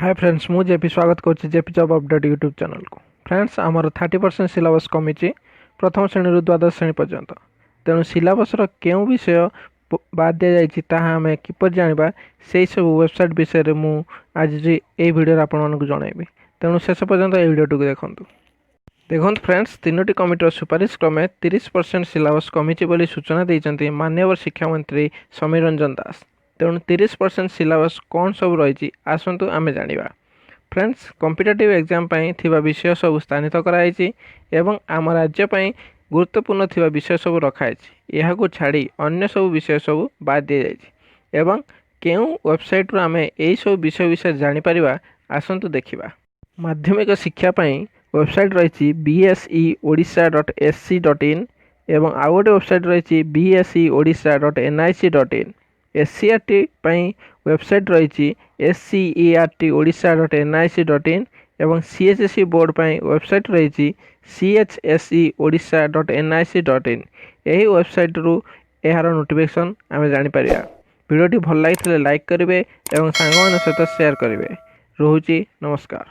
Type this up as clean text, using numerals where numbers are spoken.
Hi friends, मु JP स्वागत कर JP job update YouTube channel को। फ्रेंड्स, आमर 30% सिलेबस कमी प्रथम श्रेणी द्वादश श्रेणी पर्यंत। तेणु सिलेबसर क्यों विषय बाद दि जाए आम किपर जाना से सब वेबसाइट विषय में आज ये वीडियो आपको जनइबी। तेणु शेष पर्यंत ये वीडियो को देखूँ। देखो फ्रेंड्स, तीनोटी कमिटर सुपारिश क्रमे 30% सिलेबस कमी सूचना देते माननीय शिक्षा मंत्री समीर रंजन दास। तेणु 30% सिलेबस कौन सब रही आसतु आम जाना। फ्रेंड्स, कॉम्पिटिटिव एग्जाम थिबा विषय सब स्थानित कराई एवं आम राज्य गुरुत्वपूर्ण थिबा विषय सब रखाई। यह छाड़ी अन्य सब विषय सब बाद दि जाए एवं केउ वेबसाइट रू आम यही सब विषय विषय जापर आसतु देखा। माध्यमिक शिक्षापी वेबसाइट रही bseodsha.ac.in एवं आउ गोटे वेबसाइट रही bseodsha.nic.in। SCERT वेबसाइट रही SCERTodisha.nic.in एवं CHSE बोर्ड वेबसाइट रही CHSEodisha.nic.in। यही वेबसाइट रू यार नोटिफिकेशन आम जापर। वीडियोटी भल लगी लाइक करेंगे और सांग सहित शेयर करेंगे। रोची नमस्कार।